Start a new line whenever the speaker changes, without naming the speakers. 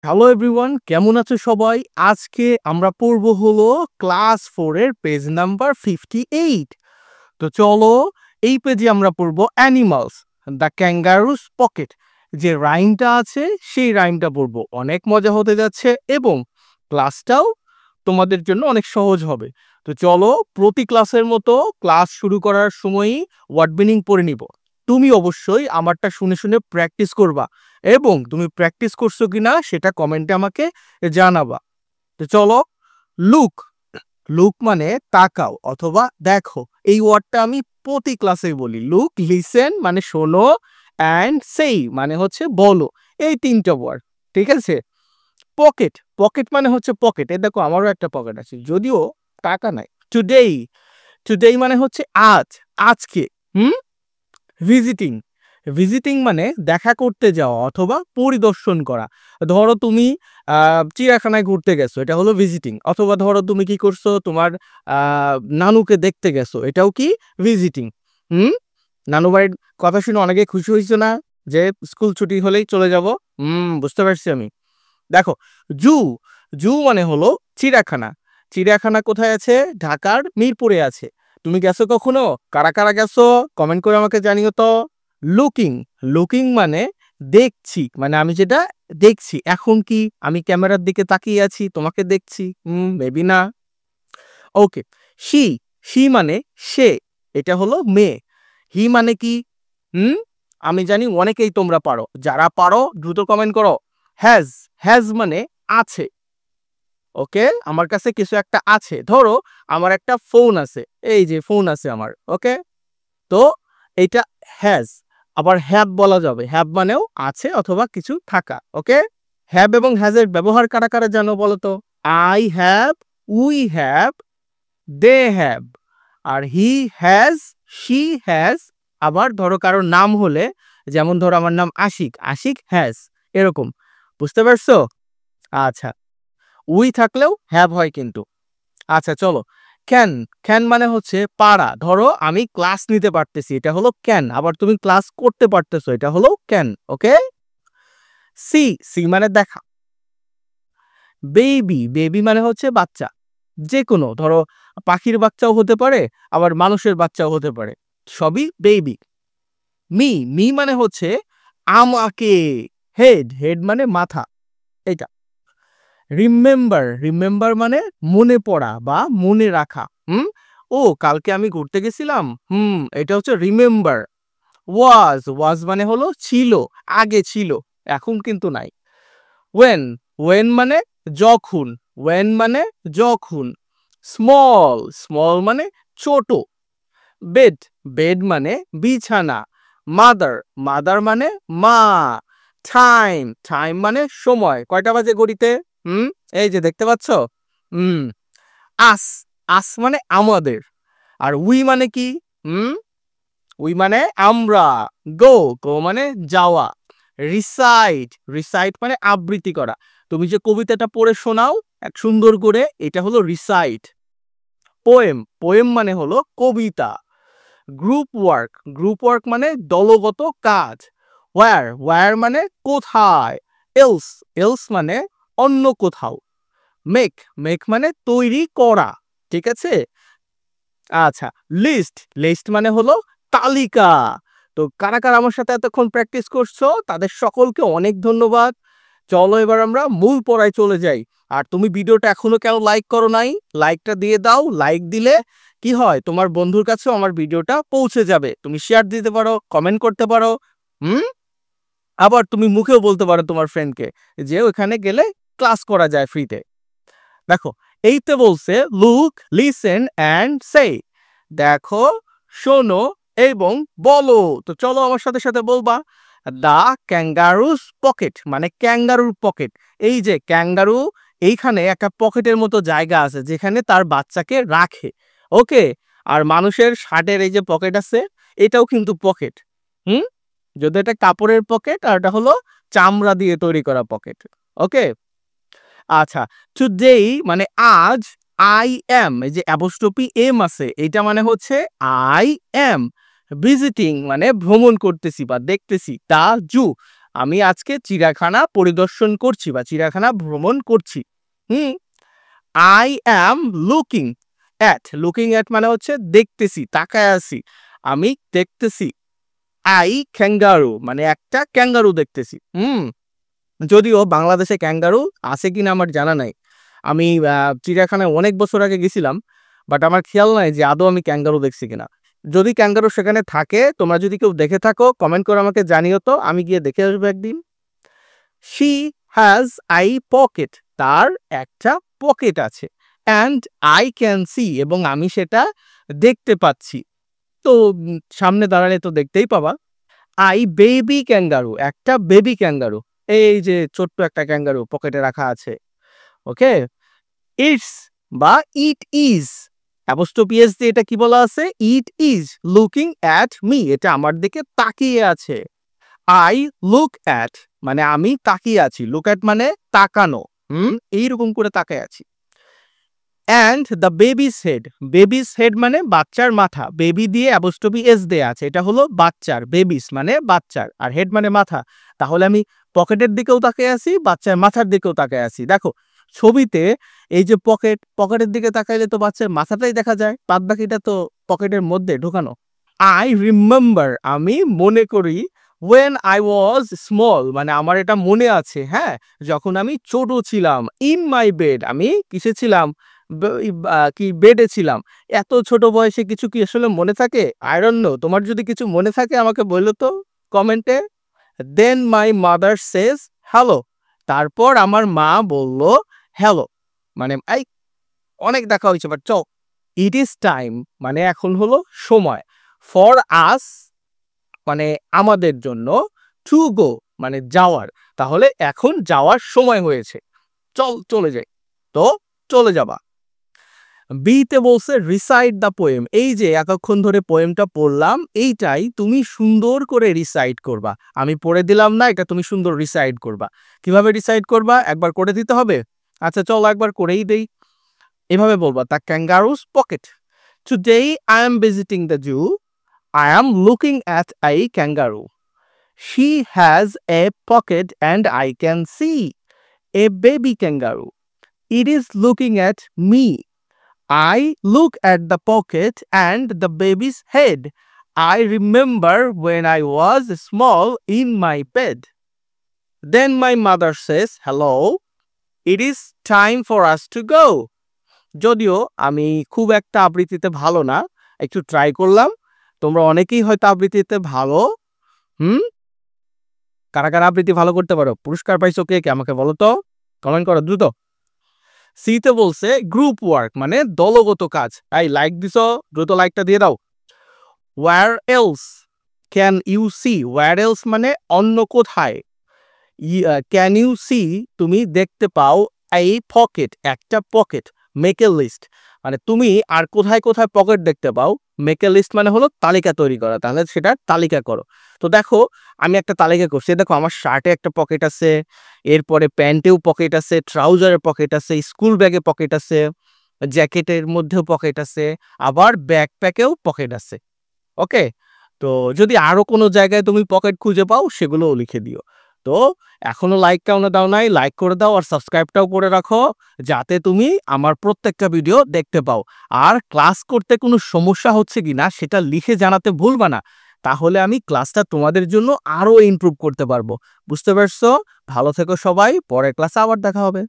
Hello everyone, কেমন আছো সবাই? আজকে আমরা পড়ব হলো ক্লাস 4 এর পেজ নাম্বার 58। তো চলো এই পেজে আমরা পড়ব অ্যানিমালস দ্য ক্যাঙ্গারুস পকেট। যে রাইমটা আছে সেই রাইমটা পড়ব। অনেক মজা হতে যাচ্ছে এবং ক্লাসটাও তোমাদের জন্য অনেক সহজ হবে। তো চলো প্রতি ক্লাসের মতো ক্লাস শুরু করার সময়ই ওয়ার্ড মিনিং পড়ে নিব। তুমি অবশ্যই আমারটা শুনে শুনে প্র্যাকটিস করবা এবং তুমি প্র্যাকটিস করছো কিনা সেটা কমেন্টে আমাকে জানাবা। তো চলো, লুক। লুক মানে তাকাও অথবা দেখো। এই ওয়ার্ডটা আমি প্রতি ক্লাসেই বলি। লুক, লিসেন মানে শোনো, অ্যান্ড সেই মানে হচ্ছে বলো। এই তিনটা ওয়ার্ড, ঠিক আছে? পকেট, পকেট মানে হচ্ছে পকেট। এই দেখো আমারও একটা পকেট আছে, যদিও টাকা নাই। টুডেই, টুডেই মানে হচ্ছে আজ, আজকে। হুম। ভিজিটিং, ভিজিটিং মানে দেখা করতে যাওয়া অথবা পরিদর্শন করা। ধরো তুমি চিড়িয়াখানায় ঘুরতে গেছো, এটা হলো ভিজিটিং। অথবা ধরো তুমি কি করছো, তোমার নানুকে দেখতে গেছো, এটাও কি ভিজিটিং। হুম। নানু বাড়ির কথা শুনে অনেকে খুশি হয়েছে না যে স্কুল ছুটি হলেই চলে যাব? বুঝতে পারছি আমি। দেখো, জু, জু মানে হলো চিড়িয়াখানা। চিড়িয়াখানা কোথায় আছে? ঢাকার মিরপুরে আছে। তুমি গেছো কখনো? কারা কারা গেছো কমেন্ট করে আমাকে জানিও তো। লুকিং, লুকিং মানে দেখছি, মানে আমি যেটা দেখছি। এখন কি আমি ক্যামেরার দিকে তাকিয়ে আছি, তোমাকে দেখছি? মেবি না। ওকে। শি, শি মানে সে, এটা হলো মেয়ে। হি মানে কি? হুম। আমি জানি অনেকেই তোমরা পারো, যারা পারো দ্রুত কমেন্ট করো। হ্যাজ, হ্যাজ মানে আছে। ওকে, আমার কাছে কিছু একটা আছে। ধরো আমার একটা ফোন আছে, এই যে ফোন আছে আমার। ওকে, তো এটা হ্যাজ। আবার হ্যাভ বলা যাবে, হ্যাভ মানেও আছে অথবা কিছু থাকা। ওকে, হ্যাভ এবং হ্যাজের ব্যবহার কারা কারা জানো বলো তো? I have, we have, they have. আর হি হ্যাজ, শি হ্যাজ। আবার ধরো কারোর নাম হলে, যেমন ধরো আমার নাম আশিক, আশিক হ্যাজ, এরকম। বুঝতে পারছো? আচ্ছা, উই থাকলেও হ্যাভ হয় কিন্তু। আচ্ছা চলো, ক্যান, ক্যান মানে হচ্ছে পারা। ধরো আমি ক্লাস নিতে পারতেছি, এটা হলো ক্যান। আবার তুমি ক্লাস করতে পারতেছো, এটা হলো ক্যান। ওকে। সি, সি মানে দেখা। বেবি, বেবি মানে হচ্ছে বাচ্চা। যে কোনো, ধরো পাখির বাচ্চাও হতে পারে, আবার মানুষের বাচ্চাও হতে পারে, সবই বেবি। মি, মি মানে হচ্ছে আমাকে। হেড, হেড মানে মাথা, এটা। রিমেম্বার, রিমেম্বার মানে মনে পড়া বা মনে রাখা। ও কালকে আমি ঘুরতে গেছিলাম। এটা হচ্ছে রিমেম্বার। ওয়াজ, ওয়াজ মানে হলো ছিল, আগে ছিল, এখন কিন্তু নাই। ওয়েন, ওয়েন মানে যখন, ওয়েন মানে যখন। স্মল, স্মল মানে ছোট। বেড, বেড মানে বিছানা। মাদার, মাদার মানে মা। টাইম, টাইম মানে সময়, কয়টা বাজে ঘড়িতে? এই যে দেখতে পাচ্ছ। হুম। আস, আস মানে আমাদের। আর উই মানে কি? হুম, উই মানে আমরা। গো, গো মানে যাওয়া। রিসাইট, রিসাইট মানে আবৃত্তি করা। তুমি যে কবিতাটা পড়ে শোনাও এক সুন্দর করে, এটা হলো রিসাইট। পোয়েম, পোয়েম মানে হলো কবিতা। গ্রুপ ওয়ার্ক, গ্রুপ ওয়ার্ক মানে দলগত কাজ। ওয়্যার, ওয়্যার মানে কোথায়। এলস, এলস মানে অন্য কোথাও। মেক, মেক মানে তৈরি করা, ঠিক আছে? আচ্ছা, লিস্ট, লিস্ট মানে হলো তালিকা। তো কারা কারা আমার সাথে এতক্ষণ প্র্যাকটিস করছো তাদের সকলকে অনেক ধন্যবাদ। চলো এবার আমরা মূল পড়ায় চলে যাই। আর তুমি ভিডিওটা এখনো কেন লাইক করো নাই? লাইকটা দিয়ে দাও। লাইক দিলে কি হয়, তোমার বন্ধুর কাছেও আমার ভিডিওটা পৌঁছে যাবে। তুমি শেয়ার দিতে পারো, কমেন্ট করতে পারো। হুম। আবার তুমি মুখেও বলতে পারো তোমার ফ্রেন্ডকে যে ওখানে গেলে ক্লাস করা যায় ফ্রিতে। দেখো, এইতে বলছে লুক, লিসেন অ্যান্ড সে। দেখো, শোনো এবং বলো। তো চলো আমার সাথে সাথে বলবা। দা ক্যাঙ্গারুস পকেট মানে ক্যাঙ্গারুর পকেট। এই যে ক্যাঙ্গারু, এইখানে একটা পকেটের মতো জায়গা আছে যেখানে তার বাচ্চাকে রাখে। ওকে। আর মানুষের শার্টের এই যে পকেট আছে, এটাও কিন্তু পকেট। হুম। যদি এটা কাপড়ের পকেট আর এটা হলো চামড়া দিয়ে তৈরি করা পকেট। ওকে। আচ্ছা, টুডেই মানে আজ। আই এম, এই যে অ্যাপোস্ট্রফি এম আছে, এটা মানে হচ্ছে আই এম। ভিজিটিং মানে ভ্রমণ করতেছি বা দেখতেছি। তা জু, আমি আজকে চিড়িয়াখানা পরিদর্শন করছি বা চিড়িয়াখানা ভ্রমণ করছি। I am looking looking at মানে হচ্ছে দেখতেছি, তাকায় আছি, আমি দেখতেছি। আই ক্যাঙ্গারু মানে একটা ক্যাঙ্গারু দেখতেছি। যদিও বাংলাদেশে ক্যাঙ্গারু আছে কিনা আমার জানা নাই। আমি চিড়িয়াখানায় অনেক বছর আগে গেছিলাম, বাট আমার খেয়াল নাই যে আদৌ আমি ক্যাঙ্গারু দেখছি কিনা। যদি ক্যাঙ্গারু সেখানে থাকে, তোমরা যদি কেউ দেখে থাকো কমেন্ট করে আমাকে জানিও তো, আমি গিয়ে দেখে আসবো একদিন। শি হ্যাজ আই পকেট, তার একটা পকেট আছে। অ্যান্ড আই ক্যান সি, এবং আমি সেটা দেখতে পাচ্ছি। তো সামনে দাঁড়ালে তো দেখতেই পাবা। আই বেবি ক্যাঙ্গারু, একটা বেবি ক্যাঙ্গারু, এই যে ছোট্ট একটা ক্যাঙ্গারু পকেটে রাখা আছে। ওকে, ইটস বা ইট ইজ অ্যাপোস্ট্রফি এস দিয়ে এটা কি বলা আছে? It is looking at me, এটা আমার দিকে তাকিয়ে আছে। আই লুক অ্যাট মানে আমি তাকিয়ে আছি, লুক অ্যাট মানে তাকানো, এইরকম করে তাকায় আছি। And the babies head, babies head মানে বাচ্চার মাথা, বেবি দিয়ে অ্যাপোস্ট্রফি এস দেয়া আছে, এটা হলো বাচ্চার, বেবিস মানে বাচ্চার, আর হেড মানে মাথা। তাহলে আমি পকেটের দিকেও তাকিয়ে আছি, বাচ্চার মাথার দিকেও তাকিয়ে আছি। দেখো ছবিতে এই যে পকেটের দিকে তাকাইলে তো বাচ্চার মাথাটাই দেখা যায়, বাদ বাকিটা তো পকেটের মধ্যে ঢোকানো। আই রিমেম্বার আমি মনে করি, when I was small মানে আমার এটা মনে আছে, হ্যাঁ, যখন আমি ছোট ছিলাম, in my bed আমি কিসে ছিলাম, কি বেডে ছিলাম। এত ছোট বয়সে কিছু কি আসলে মনে থাকে? I don't know, তোমার যদি কিছু মনে থাকে আমাকে বলো তো কমেন্টে। Then my mother says hello, তারপর আমার মা বলল হ্যালো, মানে এই অনেক দেখা হয়েছে বাট চল। ইট ইজ টাইম মানে এখন হলো সময়, ফর আস মানে আমাদের জন্য, টু গো মানে যাওয়ার, তাহলে এখন যাওয়ার সময় হয়েছে, চল চলে যাই। তো চলে যাবা। বিতে বলছে রিসাইট দ্য পোয়েম, এই যে এতক্ষণ ধরে পোয়েমটা পড়লাম এইটাই তুমি সুন্দর করে রিসাইট করবা। আমি পড়ে দিলাম না, এটা তুমি সুন্দর রিসাইট করবা। কিভাবে রিসাইট করবা? একবার করে দিতে হবে। আচ্ছা চলো একবার করেই দেই। এভাবে বলবা, the kangaroo's pocket, today I am visiting the zoo, I am looking at a kangaroo. She has a pocket and I can see a baby kangaroo. It is looking at me. I look at the pocket and the baby's head. I remember when I was small in my bed. Then my mother says, hello, it is time for us to go. যদিও আমি খুব একটা আবৃত্তিতে ভালো না, একটু try করলাম। তোমরা অনেকেই হয়তো আবৃত্তিতে ভালো। কারা কারা আবৃত্তি ভালো করতে পারো? পুরস্কার পাইছো কে কে আমাকে বলো তো, কমেন্ট করো দ্রুত। সিতে বলছে গ্রুপ ওয়ার্ক মানে দলগত কাজ। এই লাইক দিছো, দ্রুত লাইকটা দিয়ে দাও। Where else can you see, where else মানে অন্য কোথায়। ক্যান ইউ সি তুমি দেখতে পাও, এই পকেট একটা পকেট, মেক এ লিস্ট মানে তুমি আর কোথায় কোথায় পকেট দেখতে পাও। মেক এ লিস্ট মানে হলো তালিকা তৈরি করা, তাহলে সেটার তালিকা করো। তো দেখো আমি একটা তালিকা করছি, দেখো আমার শার্টে একটা পকেট আছে, এরপরে প্যান্টেও পকেট আছে, ট্রাউজারের পকেট আছে, স্কুল ব্যাগে পকেট আছে, জ্যাকেটের মধ্যেও পকেট আছে, আবার ব্যাকপ্যাকেও পকেট আছে। ওকে, তো যদি আরো কোনো জায়গায় তুমি পকেট খুঁজে পাও সেগুলোও লিখে দিও। তো এখনো লাইক কেন দাও নাই, লাইক করে দাও, আর সাবস্ক্রাইবটাও করে রাখো যাতে তুমি আমার প্রত্যেকটা ভিডিও দেখতে পাও। আর ক্লাস করতে কোনো সমস্যা হচ্ছে কিনা সেটা লিখে জানাতে ভুলবা না, তাহলে আমি ক্লাসটা তোমাদের জন্য আরো ইমপ্রুভ করতে পারবো। বুঝতে পারছো? ভালো থেকো সবাই, পরের ক্লাসে আবার দেখা হবে।